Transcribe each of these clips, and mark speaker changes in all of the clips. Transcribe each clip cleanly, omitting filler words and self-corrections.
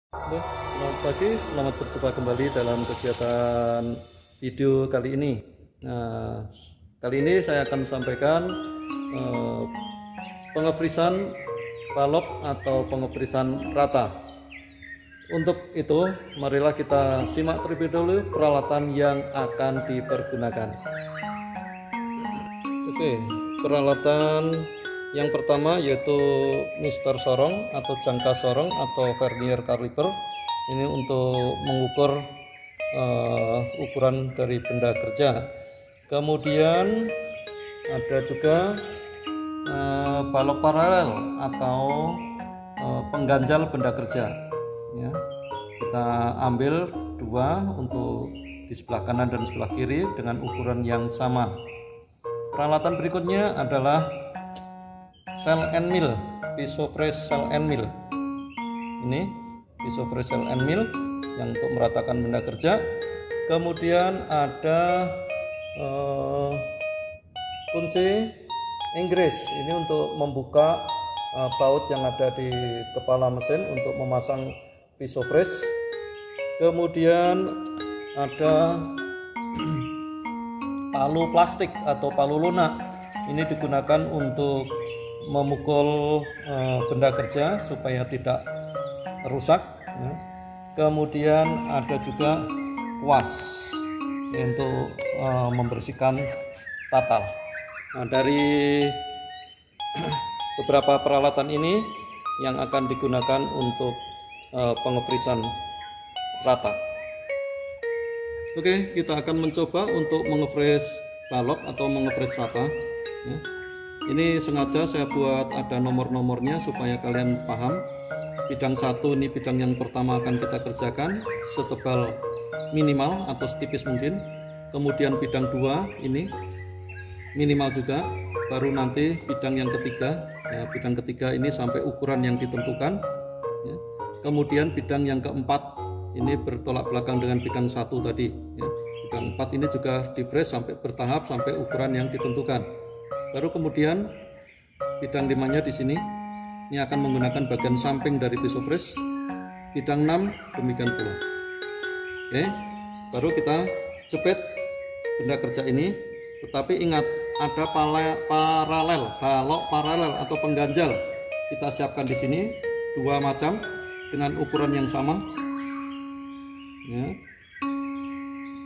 Speaker 1: Selamat pagi, selamat berjumpa kembali dalam kegiatan video kali ini. Nah, kali ini saya akan sampaikan pengefrisan balok atau pengefrisan rata. Untuk itu, marilah kita simak terlebih dahulu peralatan yang akan dipergunakan. Oke, peralatan yang pertama yaitu Mister Sorong atau jangka sorong atau vernier caliper. Ini untuk mengukur ukuran dari benda kerja. Kemudian ada juga balok paralel atau pengganjal benda kerja. Ya, kita ambil dua untuk di sebelah kanan dan sebelah kiri dengan ukuran yang sama. Peralatan berikutnya adalah Sell and mill, pisau fresh sell and mill. Ini pisau fresh sell and mill yang untuk meratakan benda kerja. Kemudian ada kunci Inggris. Ini untuk membuka baut yang ada di kepala mesin untuk memasang pisau fresh. Kemudian ada palu plastik atau palu lunak. Ini digunakan untuk memukul benda kerja supaya tidak rusak. Kemudian ada juga kuas untuk membersihkan tatal. Nah, dari beberapa peralatan ini yang akan digunakan untuk pengefrisan rata. Oke, kita akan mencoba untuk mengefresh balok atau mengefresh rata. Ini sengaja saya buat ada nomor-nomornya supaya kalian paham. Bidang 1 ini bidang yang pertama akan kita kerjakan setebal minimal atau setipis mungkin. Kemudian bidang 2 ini minimal juga. Baru nanti bidang yang ketiga. Ya, bidang ketiga ini sampai ukuran yang ditentukan. Ya. Kemudian bidang yang keempat ini bertolak belakang dengan bidang 1 tadi. Ya. Bidang 4 ini juga di fresh sampai bertahap sampai ukuran yang ditentukan. Baru kemudian bidang 5-nya di sini. Ini akan menggunakan bagian samping dari pisau fresh. Bidang 6 demikian pula. Oke, baru kita jepit benda kerja ini. Tetapi ingat ada paralel, balok paralel atau pengganjal. Kita siapkan di sini 2 macam dengan ukuran yang sama. Ya.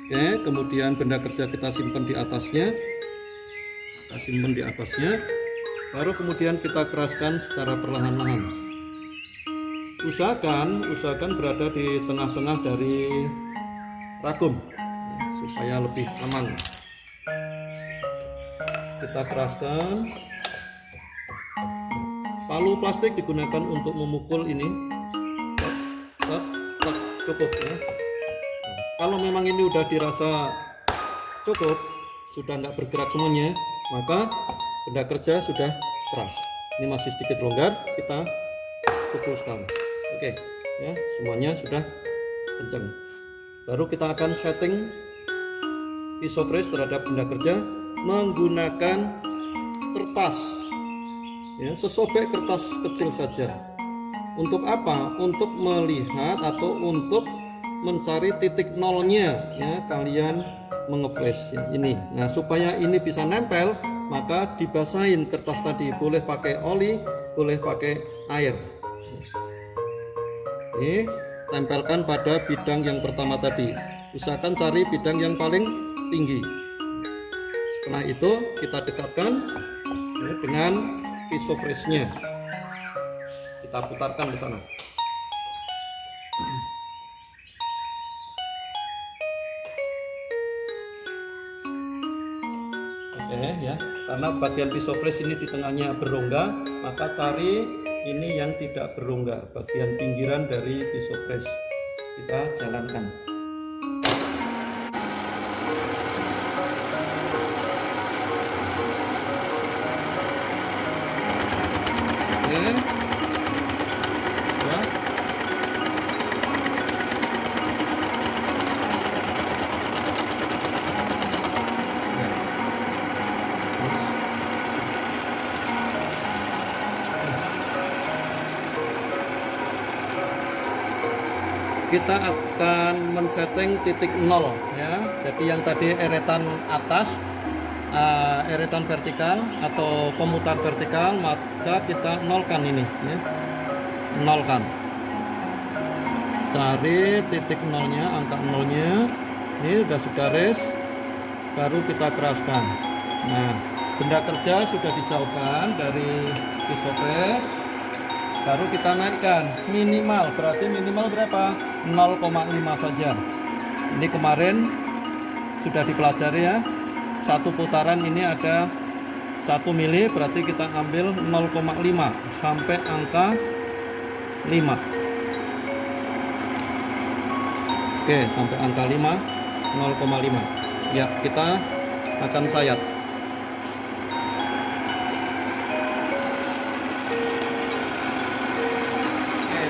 Speaker 1: Oke, kemudian benda kerja kita simpan di atasnya. Simpan di atasnya, baru kemudian kita keraskan secara perlahan-lahan. Usahakan berada di tengah-tengah dari ragum supaya lebih aman. Kita keraskan. Palu plastik digunakan untuk memukul ini. Cukup ya. Kalau memang ini udah dirasa cukup, sudah nggak bergerak semuanya, maka benda kerja sudah keras. Ini masih sedikit longgar, kita pukul sekali. Oke, ya semuanya sudah kencang. Baru kita akan setting pisau fresh terhadap benda kerja menggunakan kertas. Ya, sesobek kertas kecil saja. Untuk apa? Untuk melihat atau untuk mencari titik nolnya. Ya, kalian mengefresh ya, ini. Nah, supaya ini bisa nempel, maka dibasahin kertas tadi. Boleh pakai oli, boleh pakai air. Ini tempelkan pada bidang yang pertama tadi. Usahakan cari bidang yang paling tinggi. Setelah itu kita dekatkan ya, dengan pisau freshnya. Kita putarkan ke sana. Ya, karena bagian pisau fresh ini di tengahnya berongga, maka cari ini yang tidak berongga, bagian pinggiran dari pisau fresh. Kita jalankan. Oke. Ya. kita akan men-setting titik 0 ya. Jadi yang tadi eretan atas, eretan vertikal atau pemutar vertikal, maka kita nolkan ini ya. Nolkan. Cari titik nolnya, angka nolnya. Ini udah segaris, baru kita keraskan. Nah, benda kerja sudah dijauhkan dari pisau press, baru kita naikkan minimal, berarti minimal berapa? 0,5 saja. Ini kemarin sudah dipelajari ya, satu putaran ini ada 1 mili, berarti kita ambil 0,5 sampai angka 5. Oke, sampai angka 5, 0,5 ya, kita akan sayat.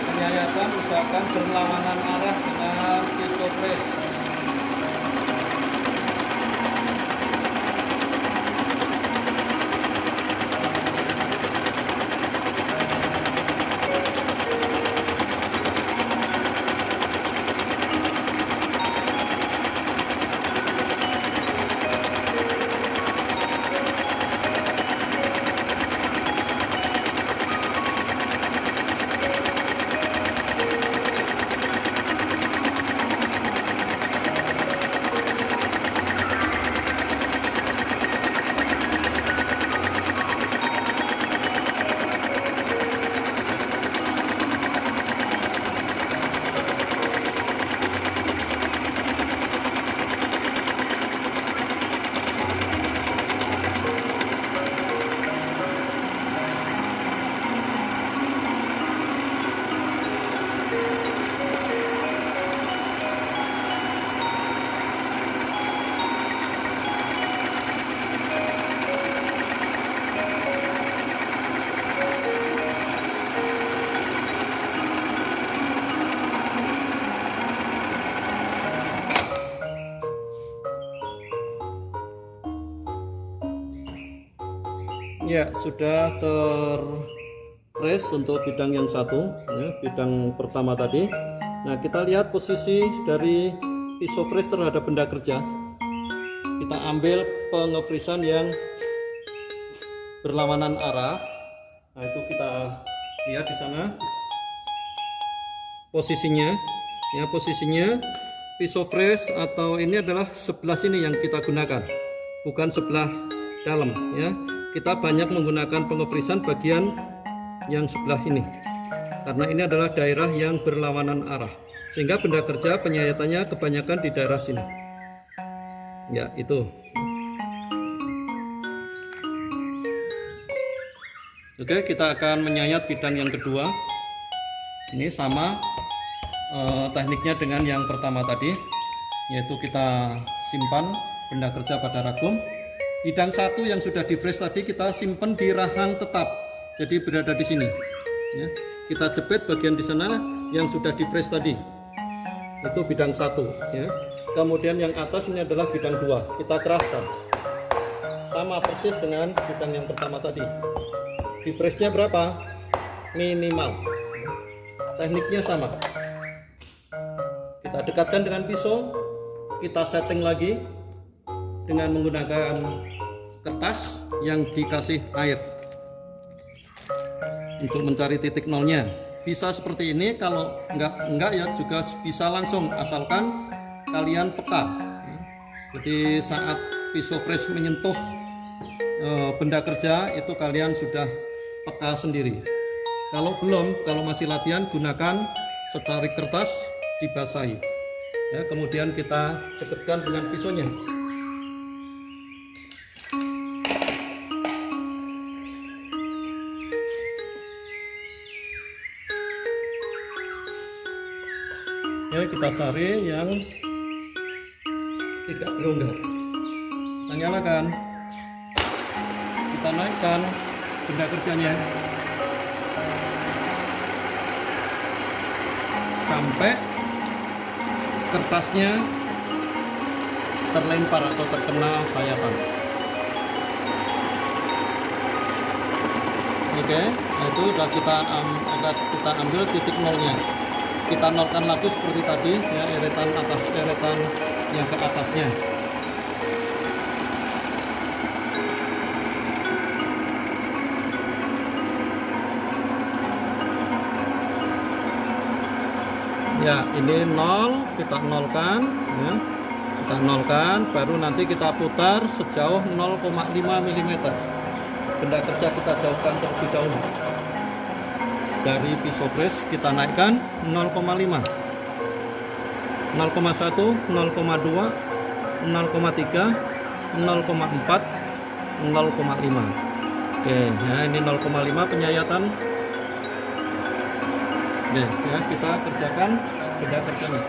Speaker 1: Penyayatan usahakan berlawanan arah dengan pisau press. Ya, sudah terpress untuk bidang yang satu ya, bidang pertama tadi. Nah, kita lihat posisi dari pisau press terhadap benda kerja. Kita ambil pengefrisan yang berlawanan arah. Nah, itu kita lihat di sana posisinya ya, posisinya pisau press atau ini adalah sebelah sini yang kita gunakan, bukan sebelah dalam ya. Kita banyak menggunakan pengefrisan bagian yang sebelah ini karena ini adalah daerah yang berlawanan arah, sehingga benda kerja penyayatannya kebanyakan di daerah sini ya. Itu oke, kita akan menyayat bidang yang kedua. Ini sama tekniknya dengan yang pertama tadi, yaitu kita simpan benda kerja pada ragum. Bidang satu yang sudah di press tadi kita simpan di rahang tetap, jadi berada di sini ya. Kita jepit bagian di sana yang sudah di press tadi, itu bidang satu ya. Kemudian yang atas ini adalah bidang 2, kita keraskan sama persis dengan bidang yang pertama tadi. Di pressnya berapa? Minimal. Tekniknya sama, kita dekatkan dengan pisau, kita setting lagi dengan menggunakan kertas yang dikasih air untuk mencari titik nolnya. Bisa seperti ini, kalau enggak ya juga bisa langsung, asalkan kalian peka. Jadi saat pisau press menyentuh benda kerja itu kalian sudah peka sendiri. Kalau belum, kalau masih latihan, gunakan secari kertas dibasahi ya, kemudian kita dekatkan dengan pisaunya. Ya, kita cari yang tidak berongga, kita nyalakan, kita naikkan benda kerjanya sampai kertasnya terlempar atau terkena sayatan. Oke, nah itu sudah kita ambil titik nolnya. kita nolkan lagi seperti tadi ya, eretan atas eretan yang ke atasnya. Ya, ini 0, kita nolkan ya. Kita nolkan, baru nanti kita putar sejauh 0,5 mm. Benda kerja kita jauhkan terlebih dahulu. Dari pisau fresh kita naikkan 0,5, 0,1, 0,2, 0,3, 0,4, 0,5. Oke, ya ini 0,5 penyayatan. Oke, ya kita kerjakan benda kerjanya.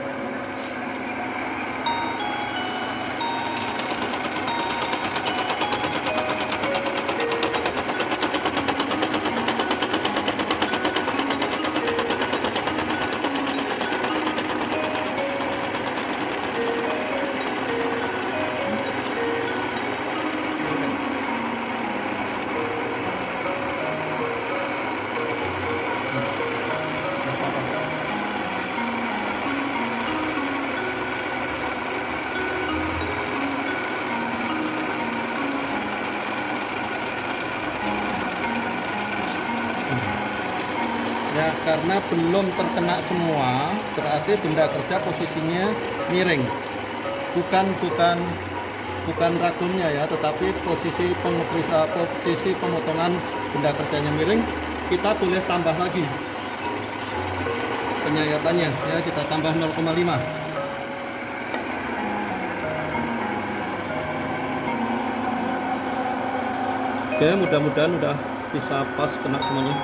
Speaker 1: Ya, karena belum terkena semua, berarti benda kerja posisinya miring. Bukan rakunnya ya, tetapi posisi posisi pemotongan benda kerjanya miring. Kita boleh tambah lagi penyayatannya ya, kita tambah 0,5. Oke, mudah-mudahan udah bisa pas kena semuanya.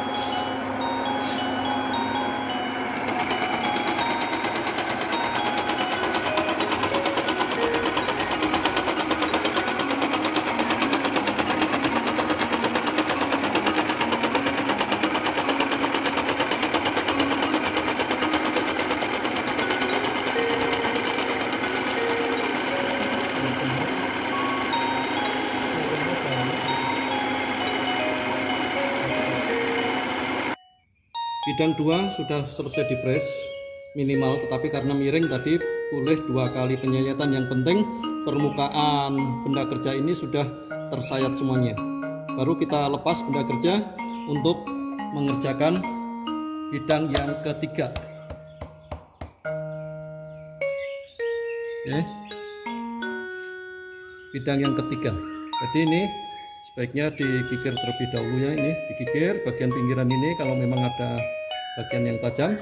Speaker 1: Bidang 2 sudah selesai di fresh minimal, tetapi karena miring tadi boleh 2 kali penyayatan. Yang penting permukaan benda kerja ini sudah tersayat semuanya. Baru kita lepas benda kerja untuk mengerjakan bidang yang ketiga. Oke, bidang yang ketiga. Jadi ini sebaiknya digigir terlebih dahulu ya, ini digigir bagian pinggiran ini kalau memang ada bagian yang tajam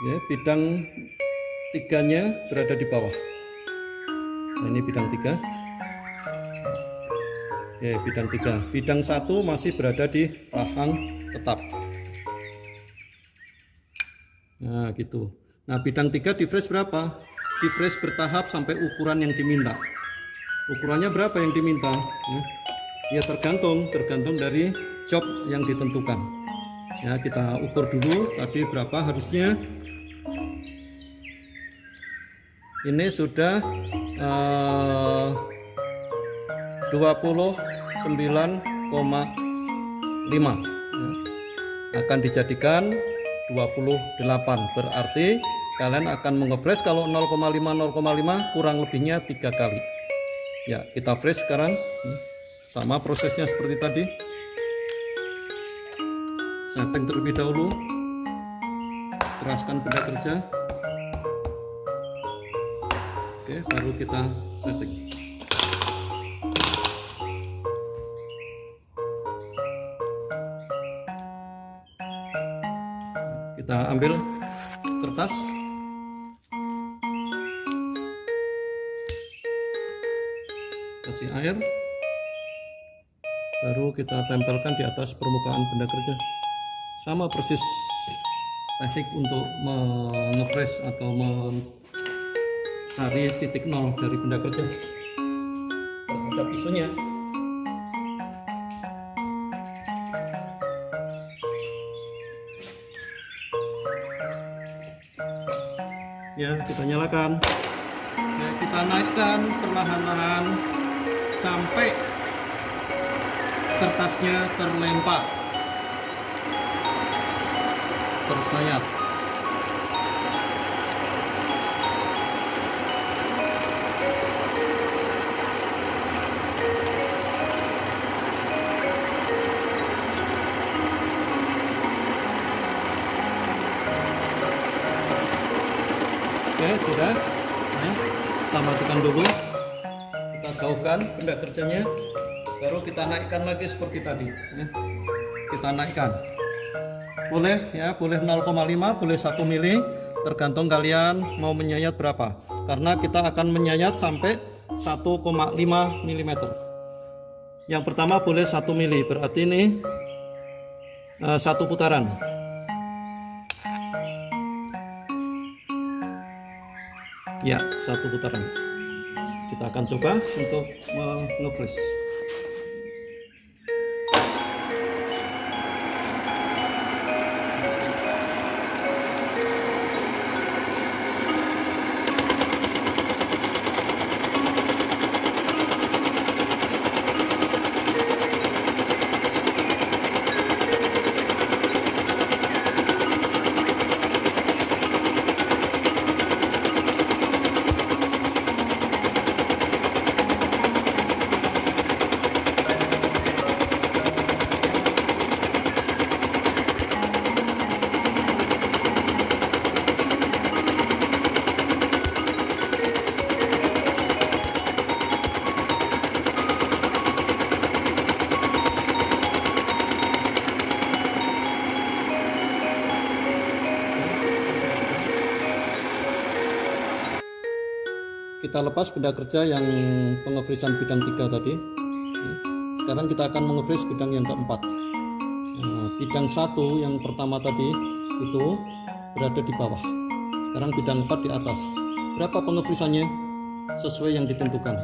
Speaker 1: ya. Bidang 3-nya berada di bawah. Nah, ini bidang 3. Oke, bidang 3. Bidang 1 masih berada di rahang tetap. Nah gitu. Nah bidang 3 di fresh berapa? Di fresh bertahap sampai ukuran yang diminta. Ukurannya berapa yang diminta ya, tergantung dari job yang ditentukan ya. Kita ukur dulu tadi berapa harusnya. Ini sudah 29,5 ya. Akan dijadikan 28, berarti kalian akan mengefresh kalau 0,5 kurang lebihnya 3 kali. Ya, kita fresh sekarang. Sama prosesnya seperti tadi. Setting terlebih dahulu. Keraskan benda kerja. Oke, baru kita setting. Kita ambil kertas. Kasih air, baru kita tempelkan di atas permukaan benda kerja. Sama persis teknik untuk mengefresh atau mencari titik nol dari benda kerja terhadap isunya. Ya, kita nyalakan. Ya, kita naikkan perlahan-lahan sampai kertasnya terlempar tersayat. Oke, sudah. Ya, kita matikan dulu. Kita jauhkan benda kerjanya. Baru kita naikkan lagi seperti tadi. Ya. Kita naikkan. Boleh ya, boleh 0,5, boleh 1 mili, tergantung kalian mau menyayat berapa. Karena kita akan menyayat sampai 1,5 mm. Yang pertama boleh 1 mili, berarti ini 1 putaran. Ya, 1 putaran. Kita akan coba untuk nge-freeze. Kita lepas benda kerja yang pengefrisan bidang 3 tadi. Sekarang kita akan mengefris bidang yang keempat. Bidang 1 yang pertama tadi itu berada di bawah. Sekarang bidang 4 di atas. Berapa pengefrisannya? Sesuai yang ditentukan.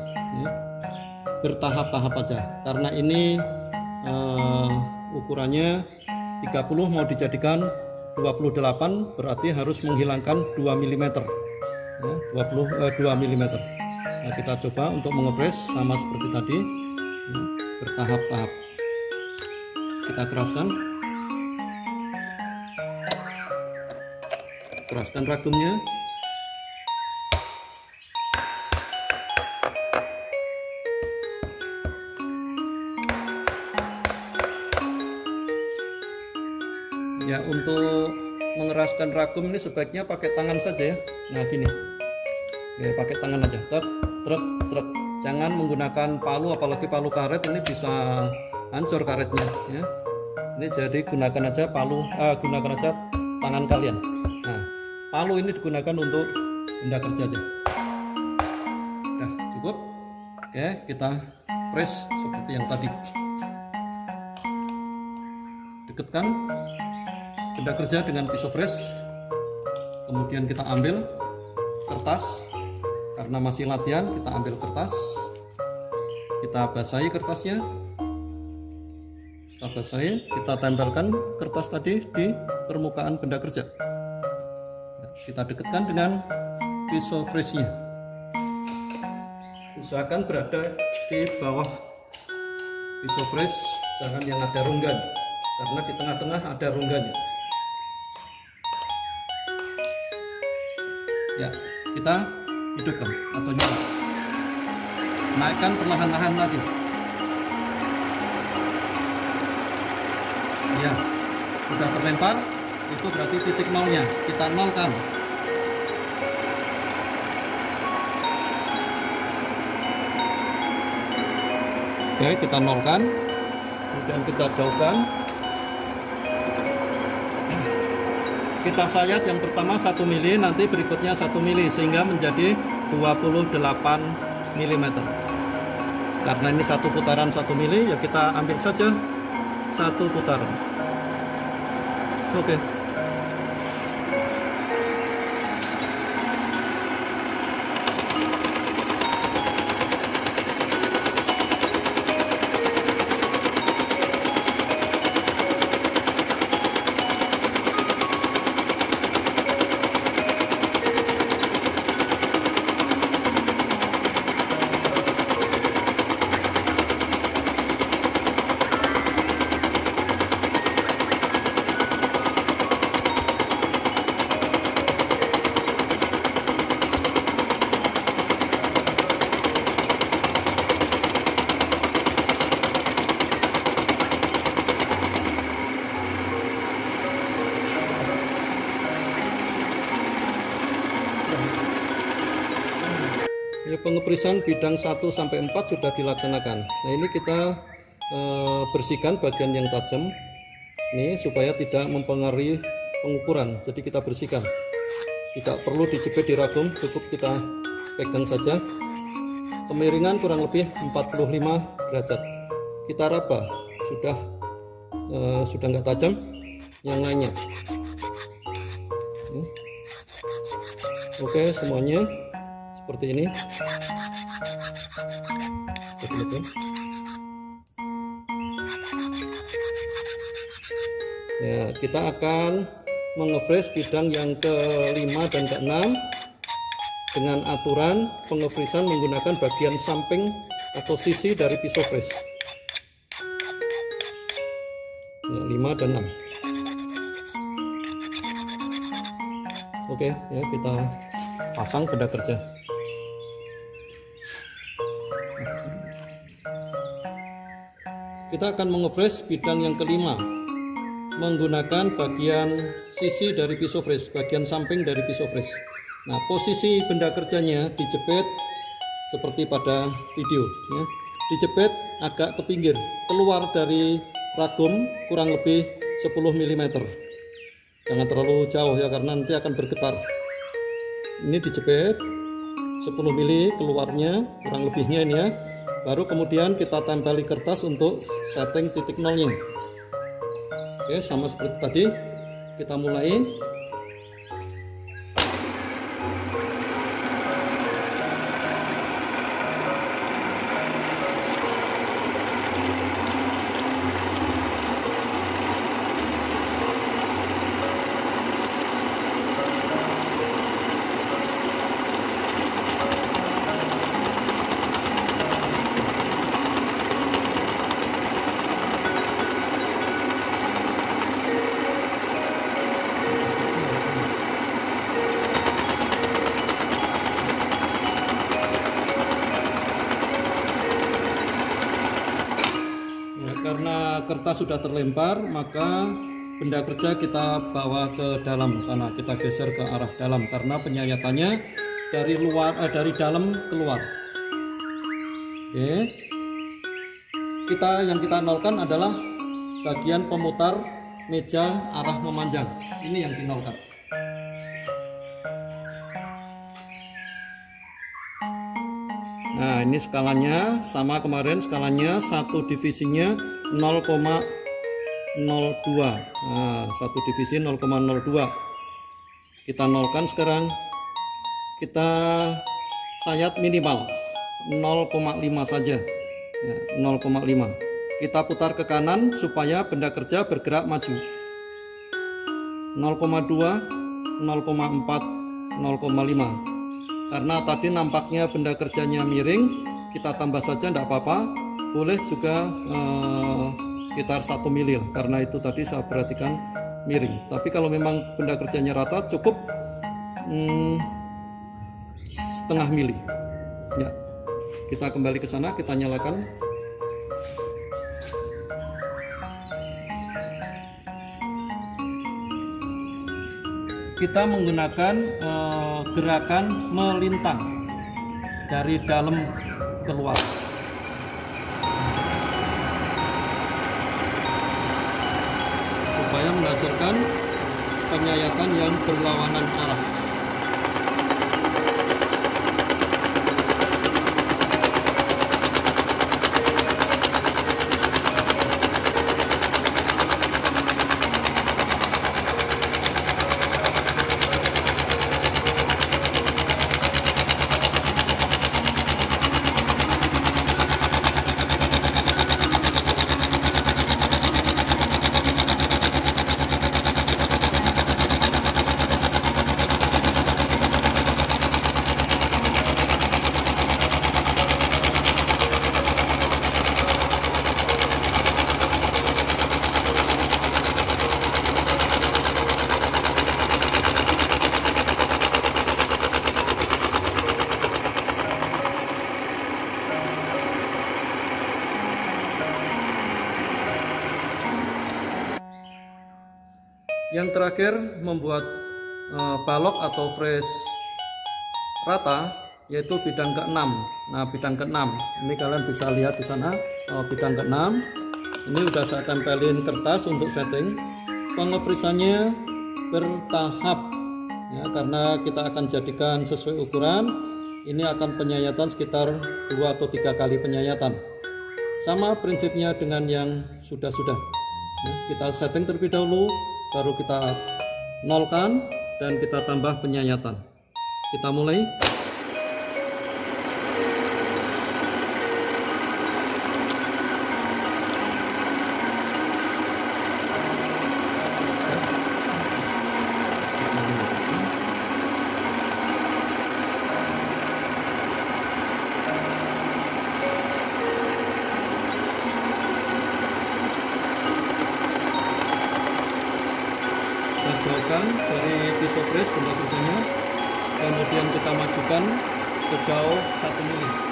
Speaker 1: Bertahap-tahap aja. Karena ini ukurannya 30 mau dijadikan 28, berarti harus menghilangkan 2 mm. 2 mm. Nah, kita coba untuk mengefresh sama seperti tadi, bertahap-tahap. Kita keraskan ragumnya. Ya, untuk mengeraskan ragum ini sebaiknya pakai tangan saja ya. Nah, gini. Ya, pakai tangan aja. Truk. Jangan menggunakan palu, apalagi palu karet, ini bisa hancur karetnya ya. Ini jadi gunakan aja tangan kalian. Nah, palu ini digunakan untuk benda kerja aja. Udah cukup. Oke, kita fresh seperti yang tadi. Dekatkan benda kerja dengan pisau fresh. Kemudian kita ambil kertas. Karena masih latihan, kita ambil kertas, kita basahi kertasnya, kita tempelkan kertas tadi di permukaan benda kerja. Kita dekatkan dengan pisau fresh-nya. Usahakan berada di bawah pisau fresh, jangan yang ada rongga, karena di tengah-tengah ada rongganya. Ya, kita hidupkan atau nyala. Naikkan perlahan-lahan lagi. Ya, sudah terlempar, itu berarti titik nolnya. Kita nolkan. Oke, kita nolkan. Kemudian kita jauhkan. Kita sayat yang pertama 1 mili, nanti berikutnya 1 mili, sehingga menjadi 28 mm. Karena ini 1 putaran 1 mili, ya kita ambil saja 1 putaran. Oke. Ya, pengeprisan bidang 1 sampai 4 sudah dilaksanakan. Nah, ini kita bersihkan bagian yang tajam ini supaya tidak mempengaruhi pengukuran. Jadi kita bersihkan. Tidak perlu dijepit di ragum, cukup kita pegang saja. Kemiringan kurang lebih 45 derajat. Kita raba, sudah nggak tajam. Yang lainnya. Oke, semuanya seperti ini. Ya, kita akan mengefresh bidang yang ke-5 dan ke-6 dengan aturan pengefresan menggunakan bagian samping atau sisi dari pisau fresh. Ya, 5 dan 6. Oke, ya, kita pasang benda kerja. Kita akan mengefresh bidang yang ke-5 menggunakan bagian sisi dari pisau fresh, bagian samping dari pisau fresh. Nah, posisi benda kerjanya dijepit seperti pada video, ya. Dijepit agak ke pinggir, keluar dari ragum kurang lebih 10 mm. Jangan terlalu jauh ya, karena nanti akan bergetar. Ini dijepit 10 mm keluarnya, kurang lebihnya ini ya. Baru kemudian kita tempeli kertas untuk setting titik nolnya. Oke, sama seperti tadi, kita mulai. Karena kertas sudah terlempar, maka benda kerja kita bawa ke dalam sana, kita geser ke arah dalam karena penyayatannya dari luar, dari dalam keluar. Oke, yang kita nolkan adalah bagian pemutar meja arah memanjang. Ini yang dinolkan. Nah, ini skalanya sama kemarin, skalanya satu divisinya 0,02. Nah, satu divisi 0,02. Kita nolkan sekarang. Kita sayat minimal 0,5 saja. Ya, 0,5. Kita putar ke kanan supaya benda kerja bergerak maju. 0,2, 0,4, 0,5. Karena tadi nampaknya benda kerjanya miring, kita tambah saja tidak apa-apa. Boleh juga sekitar 1 mili, karena itu tadi saya perhatikan miring. Tapi kalau memang benda kerjanya rata, cukup setengah mili. Ya, kita kembali ke sana, kita nyalakan. Kita menggunakan gerakan melintang dari dalam keluar. Supaya menghasilkan penyayatan yang berlawanan arah. Yang terakhir membuat balok atau fresh rata, yaitu bidang ke-6. Nah, bidang ke-6 ini kalian bisa lihat di sana, bidang ke-6 ini udah saya tempelin kertas untuk setting. Pengefrisannya bertahap ya, karena kita akan jadikan sesuai ukuran. Ini akan penyayatan sekitar 2 atau 3 kali penyayatan. Sama prinsipnya dengan yang sudah-sudah ya, kita setting terlebih dahulu, baru kita nolkan dan kita tambah penyayatan. Kita mulai. Jauhkan dari pisau fris benda kerjanya, kemudian kita majukan sejauh 1 mili.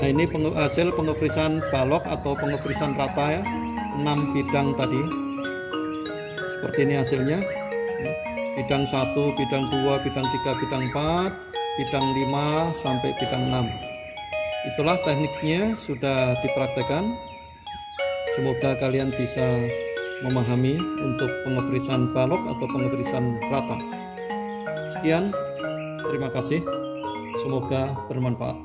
Speaker 1: Nah, ini hasil pengefrisan balok atau pengefrisan rata ya, 6 bidang tadi. Seperti ini hasilnya. Bidang 1, bidang 2, bidang 3, bidang 4, bidang 5 sampai bidang 6. Itulah tekniknya sudah dipraktekkan. Semoga kalian bisa memahami untuk pengefrisan balok atau pengefrisan rata. Sekian, terima kasih. Semoga bermanfaat.